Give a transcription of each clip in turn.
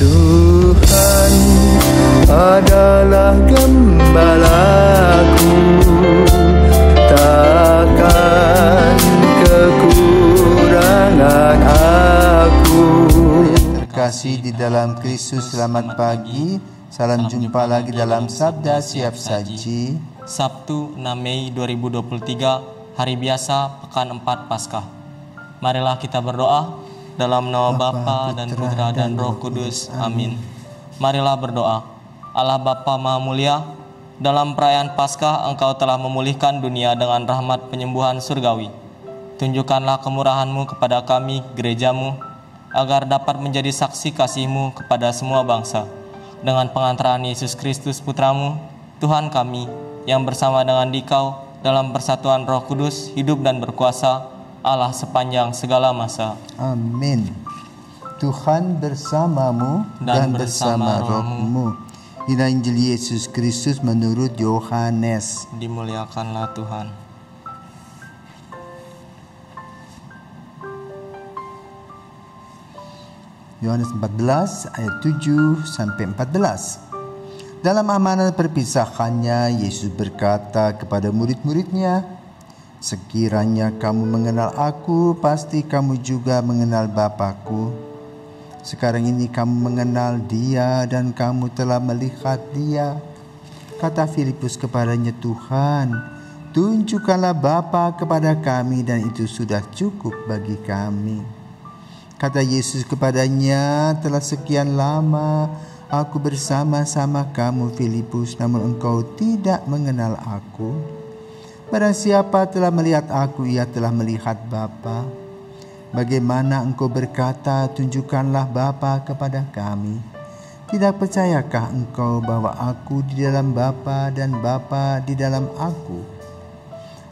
Tuhan adalah gembalaku, takkan kekurangan aku. Terkasih di dalam Kristus, selamat pagi. Salam jumpa lagi dalam Sabda Siap Saji. Sabtu 6 Mei 2023, hari biasa, pekan 4 Paskah. Marilah kita berdoa dalam nama Bapa dan Putra dan Roh Kudus. Amin. Marilah berdoa. Allah Bapa Maha Mulia, dalam perayaan Paskah Engkau telah memulihkan dunia dengan rahmat penyembuhan surgawi. Tunjukkanlah kemurahan-Mu kepada kami, gereja-Mu, agar dapat menjadi saksi kasih-Mu kepada semua bangsa. Dengan pengantaran Yesus Kristus Putra-Mu, Tuhan kami, yang bersama dengan Dikau dalam persatuan Roh Kudus, hidup dan berkuasa, Allah sepanjang segala masa. Amin. Tuhan bersamamu dan bersama rohmu. Inilah Injil Yesus Kristus menurut Yohanes. Dimuliakanlah Tuhan. Yohanes 14 ayat 7 sampai 14. Dalam amanat perpisahannya, Yesus berkata kepada murid-muridnya, "Sekiranya kamu mengenal aku, pasti kamu juga mengenal Bapa-Ku. Sekarang ini kamu mengenal Dia dan kamu telah melihat Dia." Kata Filipus kepadanya, "Tuhan, tunjukkanlah Bapa kepada kami dan itu sudah cukup bagi kami." Kata Yesus kepadanya, "Telah sekian lama aku bersama-sama kamu, Filipus, namun engkau tidak mengenal aku. Barang siapa telah melihat aku, ia telah melihat Bapa. Bagaimana engkau berkata, tunjukkanlah Bapa kepada kami? Tidak percayakah engkau bahwa aku di dalam Bapa dan Bapa di dalam aku?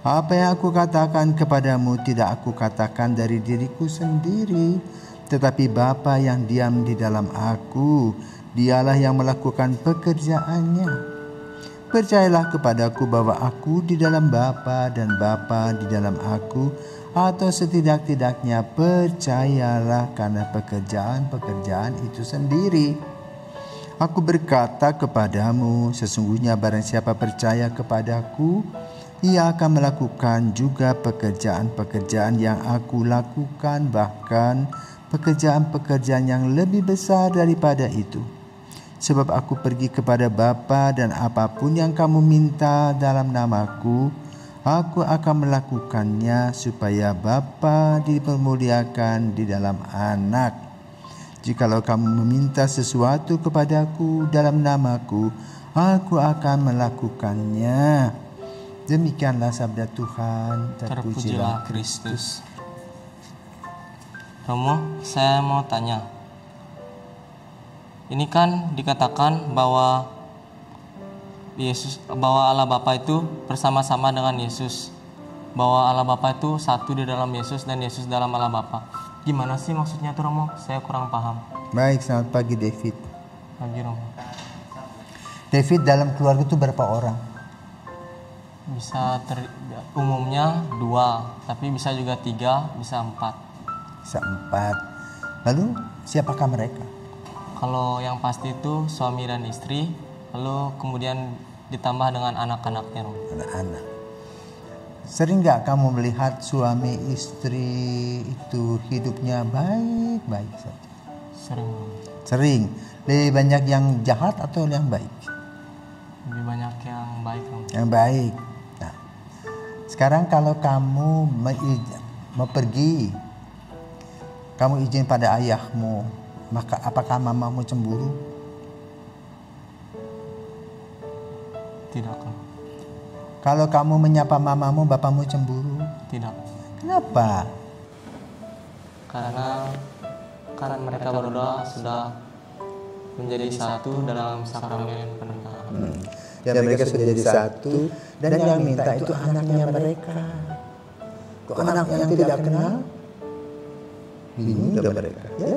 Apa yang aku katakan kepadamu tidak aku katakan dari diriku sendiri, tetapi Bapa yang diam di dalam aku, Dialah yang melakukan pekerjaannya. Percayalah kepadaku bahwa aku di dalam Bapa dan Bapa di dalam aku, atau setidak-tidaknya percayalah karena pekerjaan-pekerjaan itu sendiri. Aku berkata kepadamu, sesungguhnya barang siapa percaya kepadaku, ia akan melakukan juga pekerjaan-pekerjaan yang aku lakukan, bahkan pekerjaan-pekerjaan yang lebih besar daripada itu. Sebab aku pergi kepada Bapa, dan apapun yang kamu minta dalam namaku, aku akan melakukannya supaya Bapa dipermuliakan di dalam Anak. Jikalau kamu meminta sesuatu kepadaku dalam namaku, aku akan melakukannya." Demikianlah sabda Tuhan. Terpujilah Kristus. Romo, saya mau tanya. Ini kan dikatakan bahwa Allah Bapa itu bersama-sama dengan Yesus. Bahwa Allah Bapa itu satu di dalam Yesus dan Yesus dalam Allah Bapa. Gimana sih maksudnya tuh, Romo? Saya kurang paham. Baik, selamat pagi David. Pagi, Romo. David, dalam keluarga itu berapa orang? Umumnya 2, tapi bisa juga 3, bisa 4. Bisa 4. Lalu siapakah mereka? Kalau yang pasti itu suami dan istri, lalu kemudian ditambah dengan anak-anaknya. Anak-anak. Sering gak kamu melihat suami istri itu hidupnya baik-baik saja? Sering. Lebih banyak yang jahat atau yang baik? Lebih banyak yang baik. Yang baik. Nah, sekarang kalau kamu mau pergi, kamu izin pada ayahmu, maka apakah mamamu cemburu? Tidak. Kalau kamu menyapa mamamu, bapamu cemburu? Tidak. Kenapa? Karena mereka berdua sudah menjadi satu dalam sakramen pernikahan. Ya, mereka sudah jadi satu, dan yang minta itu anaknya mereka. Kok anak yang tidak kenal? Bingung udah mereka, ya?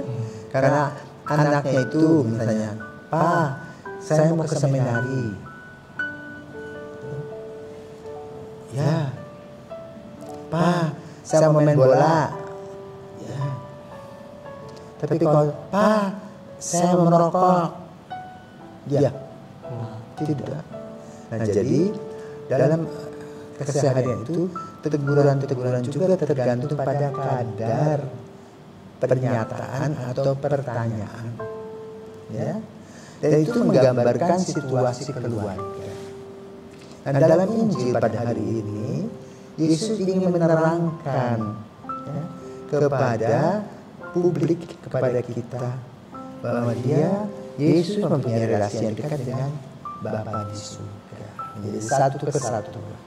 Karena anaknya itu misalnya, "Pak, saya mau ke seminari." "Ya." "Pak, saya mau main bola." "Ya." Tapi kalau, "Pak, saya merokok. Ya, tidak. Nah, jadi dalam keseharian itu teguran-teguran juga tergantung pada kadar pernyataan atau pertanyaan. Ya. Dan itu menggambarkan situasi keluarga. Nah, dalam Injil pada hari ini, Yesus ingin menerangkan ya, kepada publik, kepada kita, bahwa Yesus mempunyai relasi yang dekat dengan Bapa di surga. Menjadi satu kesatuan.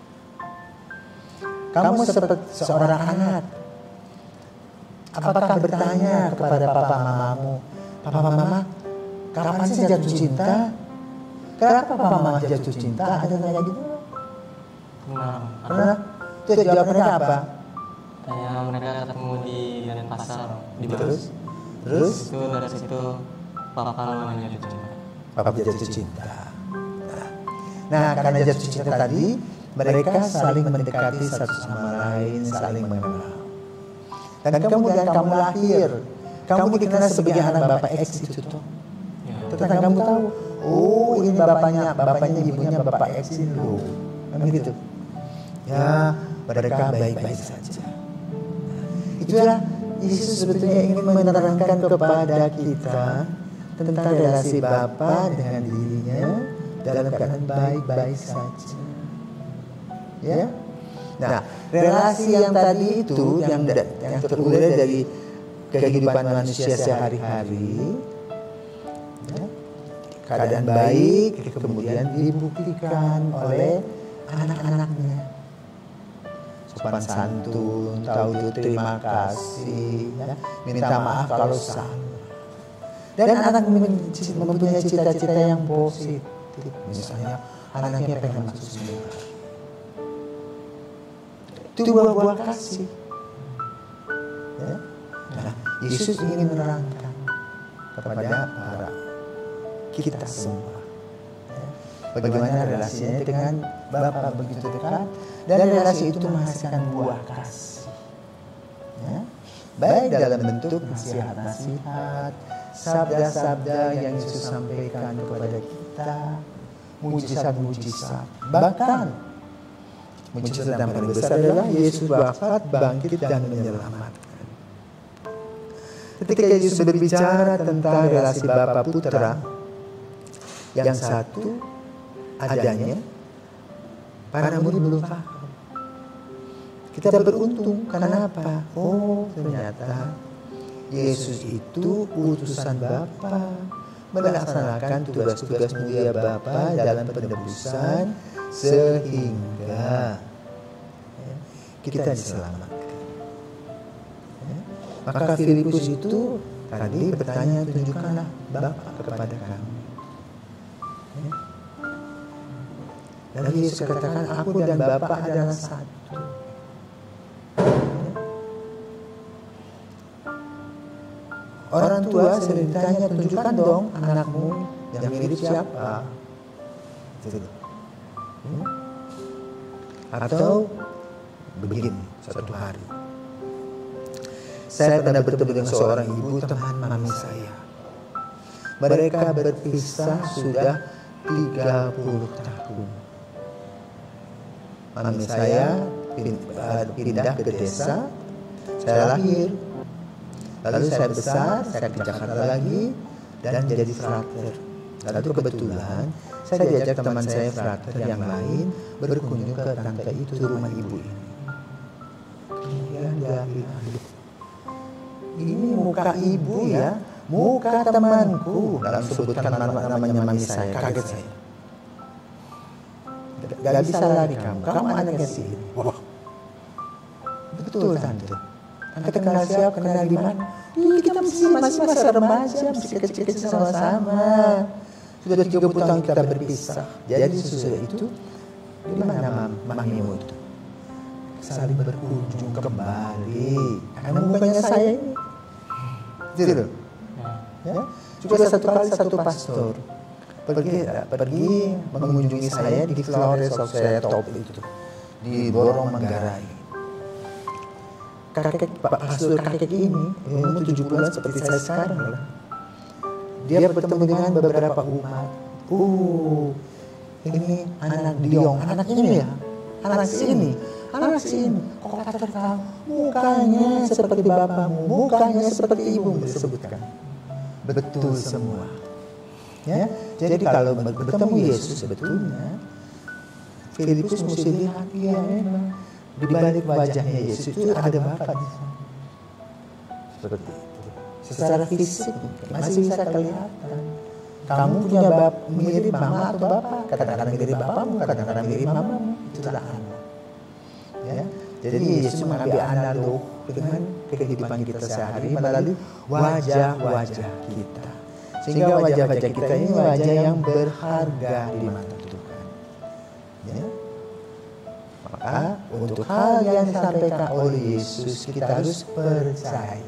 Kamu seperti seorang anak. Apakah bertanya kepada papa mamamu, "Papa mama, kapan sih jatuh cinta? Kenapa papa mama jatuh cinta?" Ada nanya gitu? Pernah? Terus jawabannya apa? Tanya mereka ketemu di pasar di Terus? Itu dari situ papa namanya jatuh cinta. Papa jatuh cinta. Nah, karena jatuh cinta tadi, mereka saling mendekati satu sama lain, saling mengenal. Dan kemudian kamu lahir, kamu dikenal sebagai anak Bapak X itu tuh. Tentang kamu tahu, oh ini bapaknya ibunya Bapak X ini loh. Kan gitu. Ya, mereka baik-baik saja. Itulah Yesus sebetulnya ingin menerangkan kepada kita tentang relasi Bapa dengan dirinya dalam keadaan baik-baik saja. Ya. Nah, relasi yang tadi itu yang terurai dari kehidupan manusia sehari-hari, ya, keadaan baik kemudian dibuktikan oleh anak-anaknya. Sopan santun, tahu terima kasih, ya, minta maaf kalau salah. Dan anak mempunyai cita-cita yang positif. Misalnya anaknya pengen masuk sekolah. Itu buah kasih. Ya? Nah, Yesus ingin menerangkan kepada kita semua, ya, bagaimana relasinya dengan Bapa begitu dekat, dan relasi itu menghasilkan buah kasih. Ya? Baik dalam bentuk nasihat-nasihat, sabda-sabda yang Yesus sampaikan kepada kita, mujizat-mujizat, bahkan mujizat yang paling besar adalah Yesus wafat, bangkit, dan menyelamatkan. Ketika Yesus berbicara tentang relasi Bapa Putra, yang satu adanya, para murid belum paham. Kita beruntung, karena apa? Oh, ternyata Yesus itu utusan Bapa, melaksanakan tugas-tugas mulia Bapa dalam penebusan, sehingga kita diselamatkan. Ya. Maka Filipus itu tadi bertanya, tunjukkanlah Bapa kepada kami. Ya. Lalu Yesus katakan, aku dan Bapa adalah satu. Orang tua sering ditanya, tunjukkan dong anakmu yang mirip siapa. Atau begini, satu hari saya pernah bertemu dengan seorang ibu teman mami saya. Mereka berpisah sudah 30 tahun. Mami saya pindah ke desa, saya lahir. Lalu saya besar, saya ke Jakarta lagi, dan jadi frater. Lalu kebetulan saya diajak teman saya frater yang lain berkunjung ke tante itu, rumah ibu ini. Kemudian dia bilang, ini muka ibu ya, muka temanku. Lalu sebutkan namanya mami saya, kaget saya. Gak bisa lari kamu anaknya si ini. Wah, betul tante. Tante kenal siapa, kenal di mana? Kita masih masa remaja, masih kecil-kecil sama-sama. Sudah 30 tahun kita berpisah. Jadi sesudah itu, di mana mamimu itu? Saling berkunjung kembali. Karena mukanya saya ini. Gitu. Ya? Juga satu kali satu pastor pergi mengunjungi saya di Flores of saya top itu, di Borong Manggarai. Kakek ini umur 70-an seperti saya sekarang lah. dia bertemu dengan beberapa umat. Ini anak Diong, anak ini ya, anak sini. Kok katakan mukanya seperti bapamu, mukanya seperti ibumu disebutkan. Betul semua. Ya, jadi kalau bertemu Yesus sebetulnya Filipus mesti lihat dia memang di balik wajahnya Yesus itu ada Bapa di sana. Seperti itu. Secara fisik masih bisa kelihatan. Kamu punya mirip mama atau bapak, kadang-kadang mirip bapamu, kadang-kadang mirip mamamu, itulah anak. Ya, jadi Yesus mengambil analog dengan kehidupan kita sehari melalui wajah-wajah kita. Sehingga wajah-wajah kita ini wajah yang berharga di mata Tuhan. Ya. Maka untuk hal yang disampaikan oleh Yesus kita harus percaya.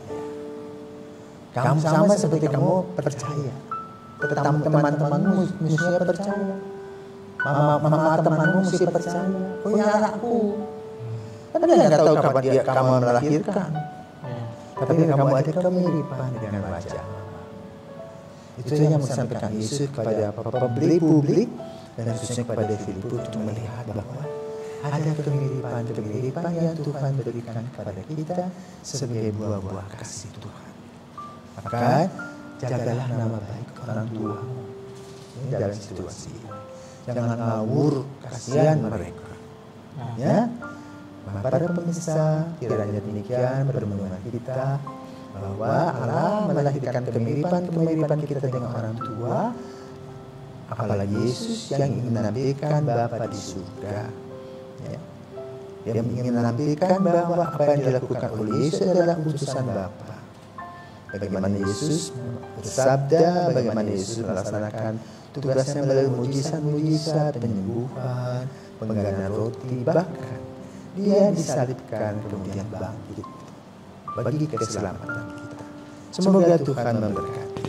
Kamu sama seperti kamu percaya. Teman-temanmu mestinya percaya. Mama temanmu mesti percaya. Punya anakku. Kan dia nggak tahu kapan kamu melahirkan. Tapi kamu ada kemiripan dengan wajah. Itu yang disampaikan Yesus kepada publik dan khususnya kepada Filipus untuk melihat bahwa ada kemiripan yang Tuhan berikan kepada kita sebagai buah-buah kasih Tuhan. Maka jagalah nama baik orang tua dalam situasi ini. Jangan ngawur, kasihan mereka. Ya, para pemirsa, kiranya demikian pertemuan kita bahwa Allah melahirkan kemiripan kita dengan orang tua, apalagi Yesus yang ingin menampilkan Bapa di surga. Ya. Dia ingin menampilkan bahwa apa yang dilakukan oleh Yesus adalah utusan Bapa. Bagaimana Yesus bersabda, bagaimana Yesus melaksanakan tugasnya melalui mujizat-mujizat, penyembuhan, penggantian roti, bahkan dia disalibkan kemudian bangkit bagi keselamatan kita. Semoga Tuhan memberkati.